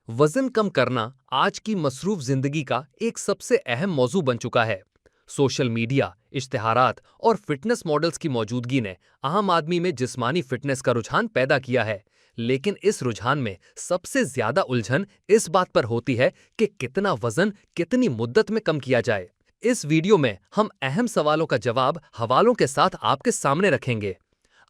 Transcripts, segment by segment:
वजन कम करना आज की मसरूफ जिंदगी का एक सबसे अहम मौजू बन चुका है। सोशल मीडिया, इश्तिहारात और फिटनेस मॉडल्स की मौजूदगी ने आम आदमी में जिस्मानी फिटनेस का रुझान पैदा किया है। लेकिन इस रुझान में सबसे ज्यादा उलझन इस बात पर होती है कि कितना वजन कितनी मुद्दत में कम किया जाए। इस वीडियो में हम अहम सवालों का जवाब हवालों के साथ आपके सामने रखेंगे।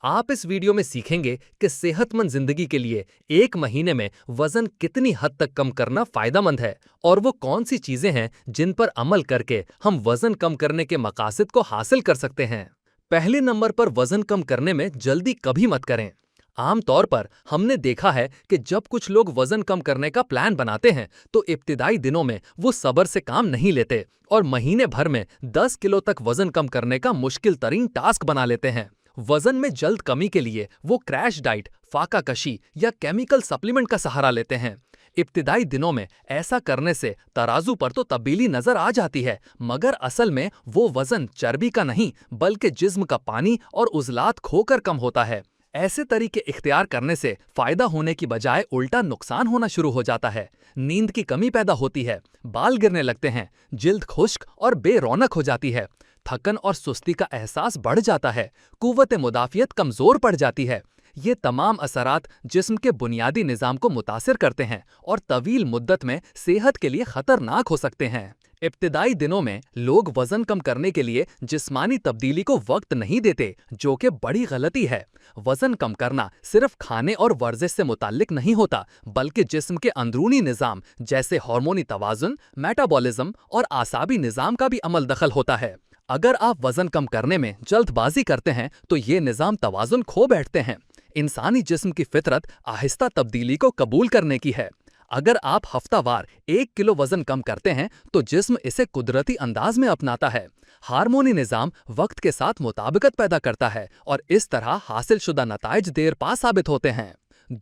आप इस वीडियो में सीखेंगे कि सेहतमंद जिंदगी के लिए एक महीने में वजन कितनी हद तक कम करना फायदेमंद है और वो कौन सी चीजें हैं जिन पर अमल करके हम वजन कम करने के मकासद को हासिल कर सकते हैं। पहले नंबर पर वजन कम करने में जल्दी कभी मत करें। आमतौर पर हमने देखा है कि जब कुछ लोग वजन कम करने का प्लान बनाते हैं तो इब्तिदाई दिनों में वो सब्र से काम नहीं लेते और महीने भर में 10 किलो तक वजन कम करने का मुश्किल तरीन टास्क बना लेते हैं। वजन में जल्द कमी के लिए वो क्रैश डाइट, फाका कशी या केमिकल सप्लीमेंट का सहारा लेते हैं। इब्तिदाई दिनों में ऐसा करने से तराजू पर तो तब्दीली नजर आ जाती है, मगर असल में वो वजन चर्बी का नहीं बल्कि जिस्म का पानी और उजलात खोकर कम होता है। ऐसे तरीके इख्तियार करने से फायदा होने की बजाय उल्टा नुकसान होना शुरू हो जाता है। नींद की कमी पैदा होती है, बाल गिरने लगते हैं, जिल्द खुश्क और बेरौनक हो जाती है, थकन और सुस्ती का एहसास बढ़ जाता है, कुव्वत मुदाफियत कमजोर पड़ जाती है। ये तमाम असरात जिस्म के बुनियादी निज़ाम को मुतासिर करते हैं और तवील मुद्दत में सेहत के लिए खतरनाक हो सकते हैं। इब्तिदाई दिनों में लोग वजन कम करने के लिए जिस्मानी तब्दीली को वक्त नहीं देते, जो कि बड़ी गलती है। वजन कम करना सिर्फ खाने और वर्जिश से मुताल्लिक नहीं होता, बल्कि जिस्म के अंदरूनी निज़ाम जैसे हार्मोनी तवाज़ुन, मेटाबॉलिज्म और आसाबी निज़ाम का भी अमल दखल होता है। अगर आप वजन कम करने में जल्दबाजी करते हैं तो ये निज़ाम तवाज़ुन खो बैठते हैं। इंसानी जिस्म की फितरत आहिस्ता तब्दीली को कबूल करने की है। अगर आप हफ्तावार 1 किलो वजन कम करते हैं तो जिस्म इसे कुदरती अंदाज में अपनाता है। हार्मोनी निज़ाम वक्त के साथ मुताबिकत पैदा करता है और इस तरह हासिल शुदा नताइज देर पा साबित होते हैं।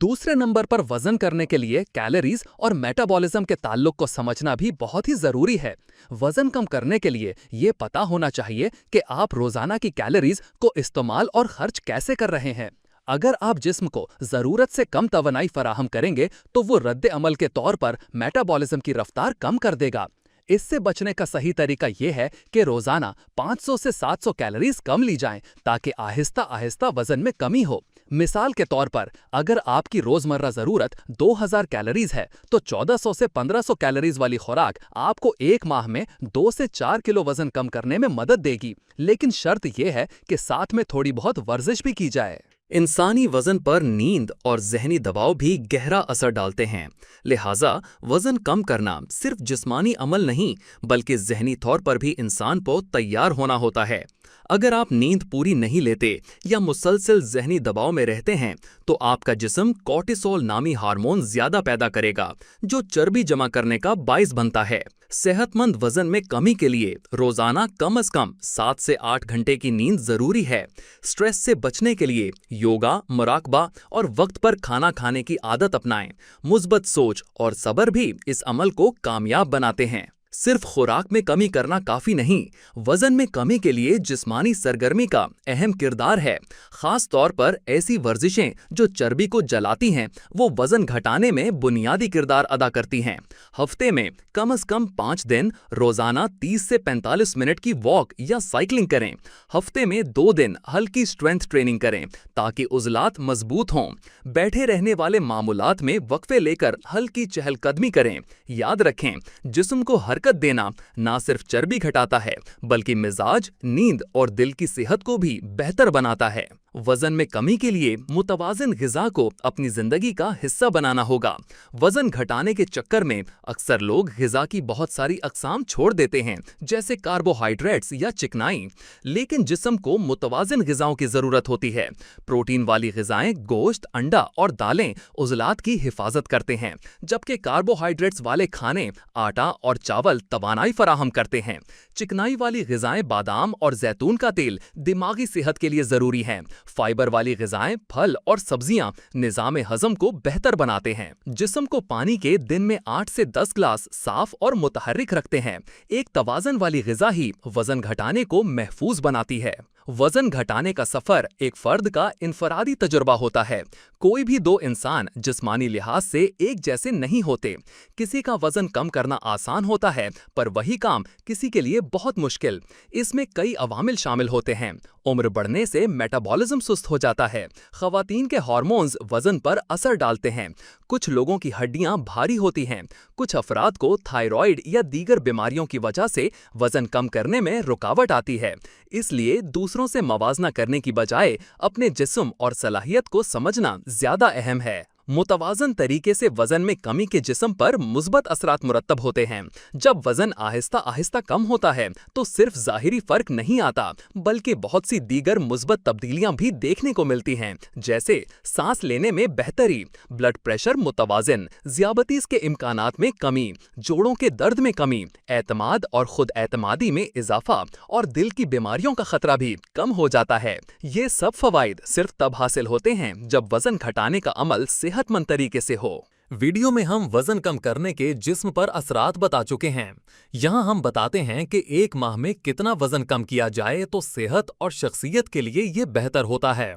दूसरे नंबर पर वजन करने के लिए कैलोरीज और मेटाबॉलिज्म के ताल्लुक को समझना भी बहुत ही जरूरी है। वजन कम करने के लिए ये पता होना चाहिए कि आप रोजाना की कैलोरीज को इस्तेमाल और खर्च कैसे कर रहे हैं। अगर आप जिस्म को जरूरत से कम तवानाई फराहम करेंगे तो वो रद्द अमल के तौर पर मेटाबॉलिज्म की रफ्तार कम कर देगा। इससे बचने का सही तरीका यह है कि रोजाना 500 से 700 कैलोरीज कम ली जाएं ताकि आहिस्ता आहिस्ता वजन में कमी हो। मिसाल के तौर पर अगर आपकी रोजमर्रा जरूरत 2000 कैलोरीज है तो 1400 से 1500 कैलोरीज वाली खुराक आपको एक माह में 2 से 4 किलो वजन कम करने में मदद देगी। लेकिन शर्त यह है कि साथ में थोड़ी बहुत वर्जिश भी की जाए। इंसानी वजन पर नींद और जहनी दबाव भी गहरा असर डालते हैं। लिहाजा वजन कम करना सिर्फ जिस्मानी अमल नहीं बल्कि जहनी तौर पर भी इंसान को तैयार होना होता है। अगर आप नींद पूरी नहीं लेते या मुसलसल जहनी दबाव में रहते हैं तो आपका जिस्म कॉर्टिसोल नामी हार्मोन ज्यादा पैदा करेगा, जो चर्बी जमा करने का बाइस बनता है। सेहतमंद वजन में कमी के लिए रोजाना कम से कम 7 से 8 घंटे की नींद जरूरी है। स्ट्रेस से बचने के लिए योगा, मुराकबा और वक्त पर खाना खाने की आदत अपनाएं। मुस्बत सोच और सब्र भी इस अमल को कामयाब बनाते हैं। सिर्फ खुराक में कमी करना काफी नहीं, वजन में कमी के लिए जिस्मानी सरगर्मी का अहम किरदार है। खास तौर पर ऐसी वर्जिशें जो चर्बी को जलाती हैं वो वजन घटाने में बुनियादी किरदार अदा करती हैं। हफ्ते में कम से कम 5 दिन रोजाना 30 से 45 मिनट की वॉक या साइकिलिंग करें। हफ्ते में 2 दिन हल्की स्ट्रेंथ ट्रेनिंग करें ताकि उजलात मजबूत हों। बैठे रहने वाले मामूलात में वक्फे लेकर हल्की चहलकदमी करें। याद रखें, जिस्म को हरकत देना ना सिर्फ चर्बी घटाता है बल्कि मिजाज, नींद और दिल की सेहत को भी बेहतर बनाता है। वजन में कमी के लिए मुतवाज़िन ग़िज़ा को अपनी जिंदगी का हिस्सा बनाना होगा। वजन घटाने के चक्कर में अक्सर लोग ग़िज़ा की बहुत सारी अक़साम छोड़ देते हैं, जैसे कार्बोहाइड्रेट्स या चिकनाई। लेकिन जिस्म को मुतवाज़िन ग़िज़ाओं की ज़रूरत होती है। प्रोटीन वाली ग़िज़ाएं गोश्त, अंडा और दालें उज़लात की हिफाजत करते हैं, जबकि कार्बोहाइड्रेट्स वाले खाने आटा और चावल तवानाई फराहम करते हैं। चिकनाई वाली ग़िज़ाएं बादाम और जैतून का तेल दिमागी सेहत के लिए ज़रूरी हैं। फाइबर वाली ग़िज़ाएं, फल और सब्जियां निज़ाम हज़म को बेहतर बनाते हैं। जिस्म को पानी के दिन में 8 से 10 ग्लास साफ और मुतहर्रिक रखते हैं। एक तवाज़न वाली ग़िज़ा ही वज़न घटाने को महफूज बनाती है। वजन घटाने का सफर एक फर्द का इनफरादी तजुर्बा होता है। कोई भी दो इंसान जिस्मानी लिहाज से एक जैसे नहीं होते। किसी का वजन कम करना आसान होता है, पर वही काम किसी के लिए बहुत मुश्किल। इसमें कई अवामिल शामिल होते हैं। उम्र बढ़ने से मेटाबॉलिज्म सुस्त हो जाता है। खवातीन के हार्मोन्स वजन पर असर डालते हैं। कुछ लोगों की हड्डियां भारी होती हैं। कुछ अफराद को थायराइड या दीगर बीमारियों की वजह से वजन कम करने में रुकावट आती है। इसलिए दूसरों से मवाजना करने की बजाय अपने जिस्म और सलाहियत को समझना ज्यादा अहम है। मुतवाजन तरीके से वजन में कमी के जिस्म पर मुस्बत असरात मुरत्तब होते हैं। जब वजन आहिस्ता आहिस्ता कम होता है तो सिर्फ ज़ाहिरी फर्क नहीं आता, बल्कि बहुत सी दीगर मुस्बत तब्दीलियां भी देखने को मिलती हैं, जैसे सांस लेने में बेहतरी, ब्लड प्रेशर मुतवाजन, ज़ियाबतीस के इम्कानात में कमी, जोड़ों के दर्द में कमी, एतमाद और खुद एतमादी में इजाफा और दिल की बीमारियों का खतरा भी कम हो जाता है। ये सब फवाइद सिर्फ तब हासिल होते हैं जब वजन घटाने का अमल सेहतमंद तरीके से हो। वीडियो में हम वजन कम करने के जिस्म पर असरात बता चुके हैं। यहाँ हम बताते हैं कि एक माह में कितना वजन कम किया जाए तो सेहत और शख्सियत के लिए ये बेहतर होता है।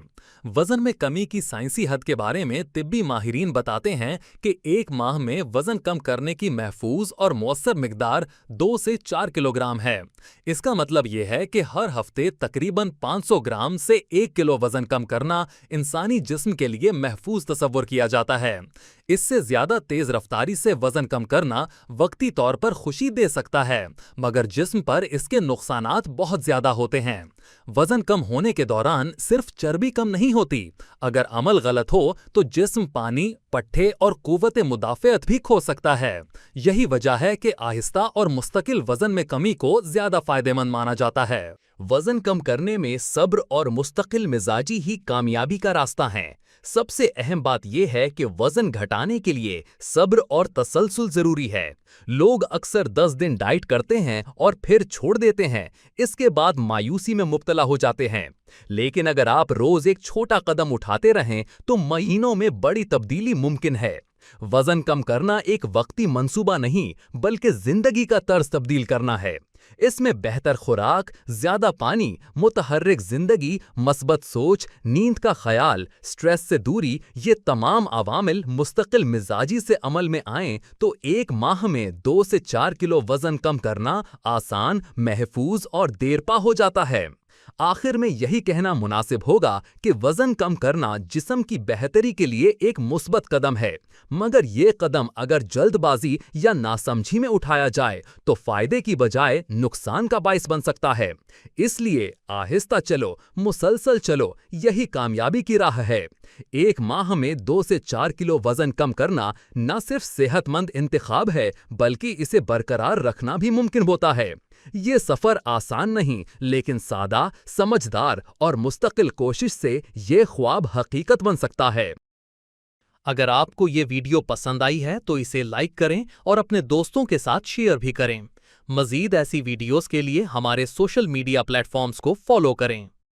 वजन में कमी की साइंसी हद के बारे में तिब्बी माहिरीन बताते हैं कि एक माह में वजन कम करने की महफूज और मौसर मिकदार 2 से 4 किलोग्राम है। इसका मतलब ये है कि हर हफ्ते तकरीबन 500 ग्राम से 1 किलो वजन कम करना इंसानी जिस्म के लिए महफूज तसव्वुर किया जाता है। इससे ज्यादा तेज रफ्तारी से वजन कम करना वक्ती तौर पर खुशी दे सकता है, मगर जिस्म पर इसके नुकसानात बहुत ज्यादा होते हैं। वजन कम होने के दौरान सिर्फ चर्बी कम नहीं होती। अगर अमल गलत हो तो जिस्म पानी, पट्ठे और कुव्वत मुदाफ़ियत भी खो सकता है। यही वजह है कि आहिस्ता और मुस्तकिल वजन में कमी को ज्यादा फायदेमंद माना जाता है। वजन कम करने में सब्र और मुस्तकिल मिजाजी ही कामयाबी का रास्ता है। सबसे अहम बात यह है कि वजन घटाने के लिए सब्र और तसलसल जरूरी है। लोग अक्सर 10 दिन डाइट करते हैं और फिर छोड़ देते हैं। इसके बाद मायूसी में मुब्तला हो जाते हैं। लेकिन अगर आप रोज एक छोटा कदम उठाते रहें तो महीनों में बड़ी तब्दीली मुमकिन है। वजन कम करना एक वक्ती मंसूबा नहीं, बल्कि जिंदगी का तर्ज तब्दील करना है। इसमें बेहतर खुराक, ज्यादा पानी, मुतहर्रिक जिंदगी, मस्बत सोच, नींद का ख्याल, स्ट्रेस से दूरी, ये तमाम अवामिल मुस्तकिल मिजाजी से अमल में आएं तो एक माह में 2 से 4 किलो वजन कम करना आसान, महफूज और देरपा हो जाता है। आखिर में यही कहना मुनासिब होगा कि वजन कम करना जिस्म की बेहतरी के लिए एक मुस्बत कदम है, मगर ये कदम अगर जल्दबाजी या नासमझी में उठाया जाए तो फायदे की बजाय नुकसान का बाइस बन सकता है। इसलिए आहिस्ता चलो, मुसलसल चलो, यही कामयाबी की राह है। एक माह में 2 से 4 किलो वजन कम करना न सिर्फ सेहतमंद इंतखाब है, बल्कि इसे बरकरार रखना भी मुमकिन होता है। ये सफर आसान नहीं, लेकिन सादा, समझदार और मुस्तकिल कोशिश से ये ख्वाब हकीकत बन सकता है। अगर आपको ये वीडियो पसंद आई है तो इसे लाइक करें और अपने दोस्तों के साथ शेयर भी करें। मजीद ऐसी वीडियोस के लिए हमारे सोशल मीडिया प्लेटफॉर्म्स को फॉलो करें।